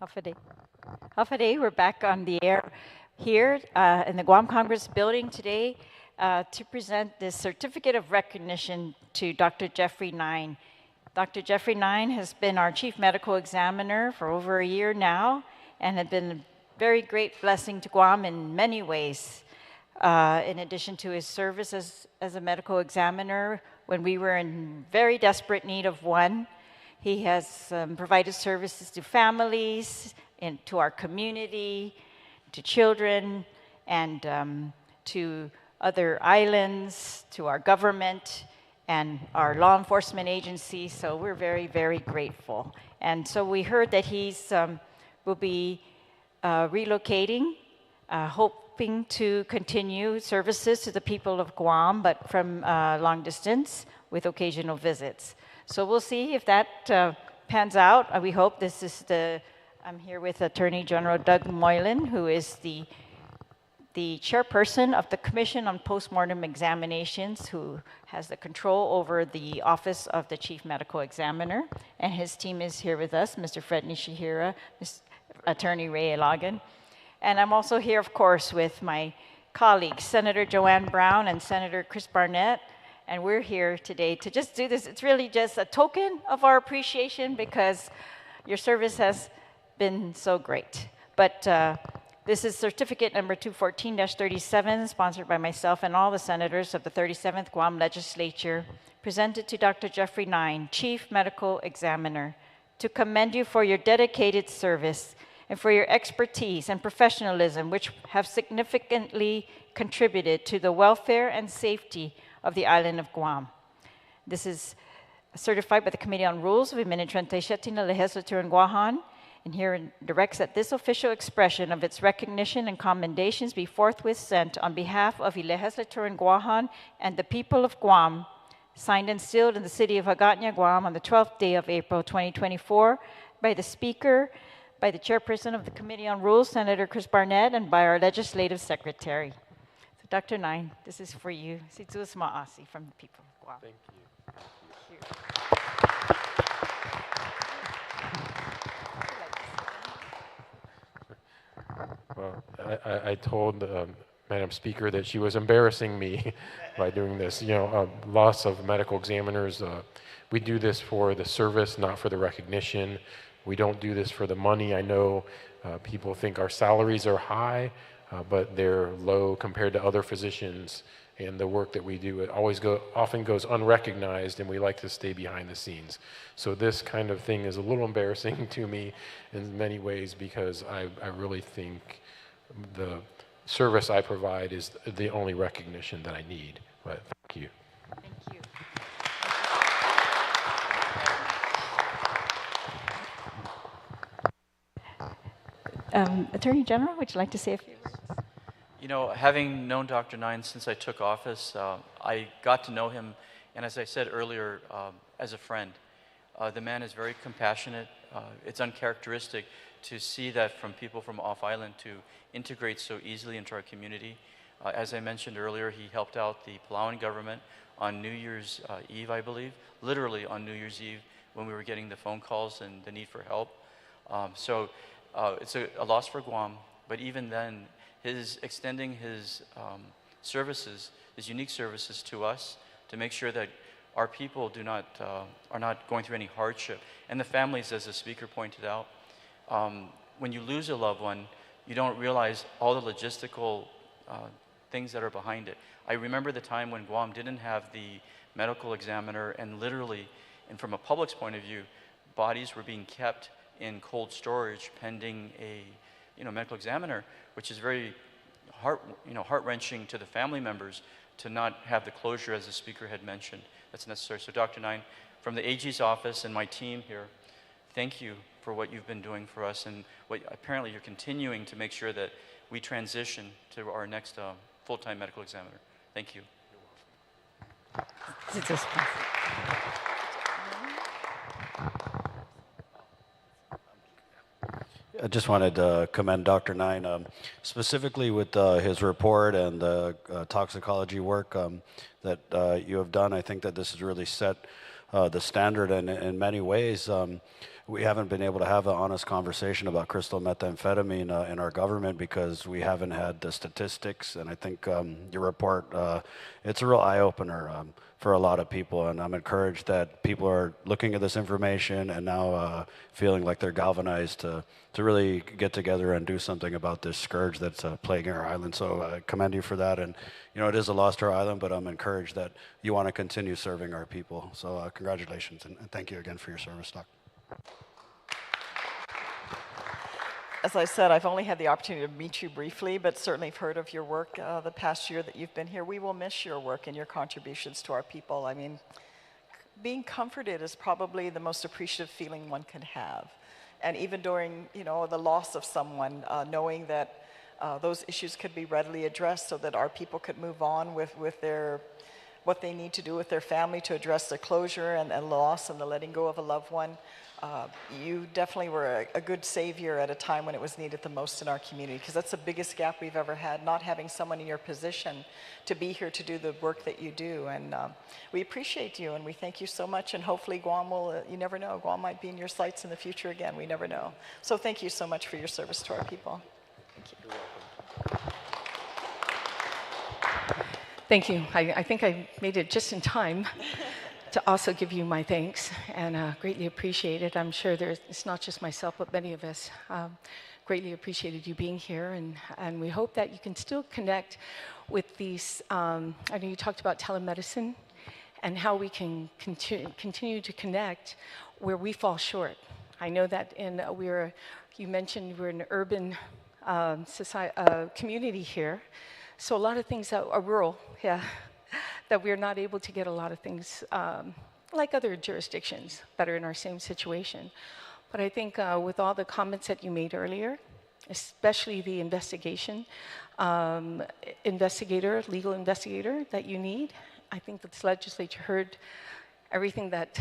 Hafade. Hafade, we're back on the air here in the Guam Congress building today to present this certificate of recognition to Dr. Jeffrey Nine. Dr. Jeffrey Nine has been our chief medical examiner for over a year now and had been a very great blessing to Guam in many ways. In addition to his service as a medical examiner when we were in very desperate need of one, he has provided services to families, to our community, to children, and to other islands, to our government, and our law enforcement agencies. So we're very, very grateful. And so we heard that he's will be relocating, hoping to continue services to the people of Guam, but from long distance with occasional visits. So we'll see if that pans out. We hope. This is I'm here with Attorney General Doug Moylan, who is the chairperson of the Commission on Postmortem Examinations, who has the control over the Office of the Chief Medical Examiner. And his team is here with us, Mr. Fred Nishihira, Attorney Ray Ilagan. And I'm also here, of course, with my colleagues, Senator Joanne Brown and Senator Chris Barnett. And we're here today to just do this. It's really just a token of our appreciation because your service has been so great. But this is certificate number 214-37, sponsored by myself and all the senators of the 37th Guam Legislature, presented to Dr. Jeffrey Nine, Chief Medical Examiner, to commend you for your dedicated service and for your expertise and professionalism, which have significantly contributed to the welfare and safety of the island of Guam. This is certified by the Committee on Rules of Administración Legislatura en Guahan, and here directs that this official expression of its recognition and commendations be forthwith sent on behalf of the Legislatura en Guahan and the people of Guam, signed and sealed in the city of Hagåtña, Guam, on the 12th day of April 2024 by the Speaker, by the Chairperson of the Committee on Rules, Senator Chris Barnett, and by our Legislative Secretary. So Dr. Nine, this is for you. Situus Ma'asi from the people of Guam. Thank you. Well, I told Madam Speaker that she was embarrassing me by doing this. You know, loss of medical examiners. We do this for the service, not for the recognition. We don't do this for the money. I know people think our salaries are high, but they're low compared to other physicians. And the work that we do, it often goes unrecognized, and we like to stay behind the scenes. So this kind of thing is a little embarrassing to me in many ways because I really think the service I provide is the only recognition that I need. But thank you. Thank you. Attorney General, would you like to say a few words? You know, having known Dr. Nine since I took office, I got to know him, and as I said earlier, as a friend. The man is very compassionate. It's uncharacteristic to see that from people from off-island to integrate so easily into our community. As I mentioned earlier, he helped out the Palauan government on New Year's Eve, I believe, literally on New Year's Eve when we were getting the phone calls and the need for help. So it's a loss for Guam, but even then, extending his services, his unique services to us to make sure that our people are not going through any hardship. And the families, as the speaker pointed out, when you lose a loved one, you don't realize all the logistical things that are behind it. I remember the time when Guam didn't have the medical examiner, and literally, and from a public's point of view, bodies were being kept in cold storage pending a medical examiner, which is very heart-wrenching to the family members to not have the closure, as the speaker had mentioned, that's necessary. So Dr. Nine, from the AG's office and my team here, thank you for what you've been doing for us and what apparently you're continuing to make sure that we transition to our next full-time medical examiner. Thank you. I just wanted to commend Dr. Nine, specifically with his report and the toxicology work that you have done. I think that this has really set the standard in many ways. we haven't been able to have an honest conversation about crystal methamphetamine in our government because we haven't had the statistics. And I think your report, it's a real eye-opener for a lot of people. And I'm encouraged that people are looking at this information and now feeling like they're galvanized to really get together and do something about this scourge that's plaguing our island. So I commend you for that. And, you know, it is a loss to our island, but I'm encouraged that you want to continue serving our people. So congratulations, and thank you again for your service, Doc. As I said, I've only had the opportunity to meet you briefly, but certainly have heard of your work the past year that you've been here. We will miss your work and your contributions to our people. I mean, being comforted is probably the most appreciative feeling one can have. And even during, you know, the loss of someone, knowing that those issues could be readily addressed so that our people could move on with what they need to do with their family to address the closure and loss and the letting go of a loved one. You definitely were a good savior at a time when it was needed the most in our community, because that's the biggest gap we've ever had, not having someone in your position to be here to do the work that you do. And we appreciate you, and we thank you so much, and hopefully Guam will, you never know, Guam might be in your sights in the future again, we never know. So thank you so much for your service to our people. Thank you. Thank you. I think I made it just in time to also give you my thanks, and greatly appreciate it. I'm sure it's not just myself, but many of us greatly appreciated you being here, and we hope that you can still connect with these. I know you talked about telemedicine and how we can continue to connect where we fall short. I know that you mentioned we're an urban community here, so a lot of things that are rural, yeah, that we're not able to get a lot of things like other jurisdictions that are in our same situation. But I think with all the comments that you made earlier, especially the legal investigator that you need, I think that this legislature heard everything that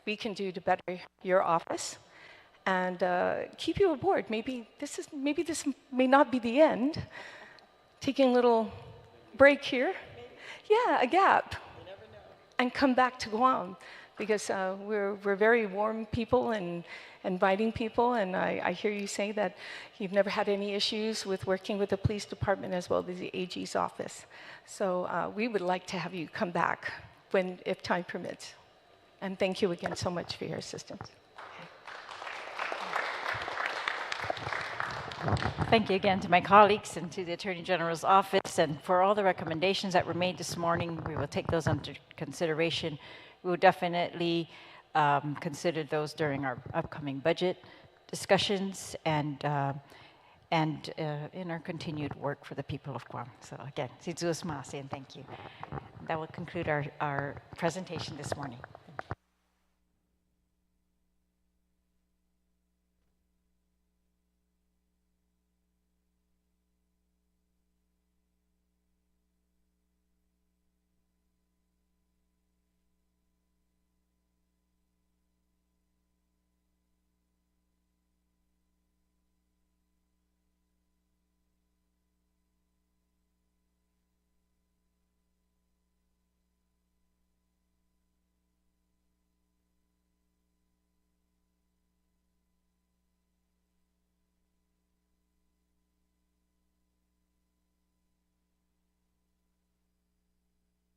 we can do to better your office and keep you aboard. Maybe this may not be the end. Taking a little break here. Yeah, a gap. You never know. And come back to Guam, because we're very warm people and inviting people, and I hear you say that you've never had any issues with working with the police department as well as the AG's office. So we would like to have you come back if time permits. And thank you again so much for your assistance. Thank you again to my colleagues and to the Attorney General's office, and for all the recommendations that were made this morning. We will take those under consideration. We will definitely consider those during our upcoming budget discussions and in our continued work for the people of Guam. So again, and thank you. That will conclude our presentation this morning.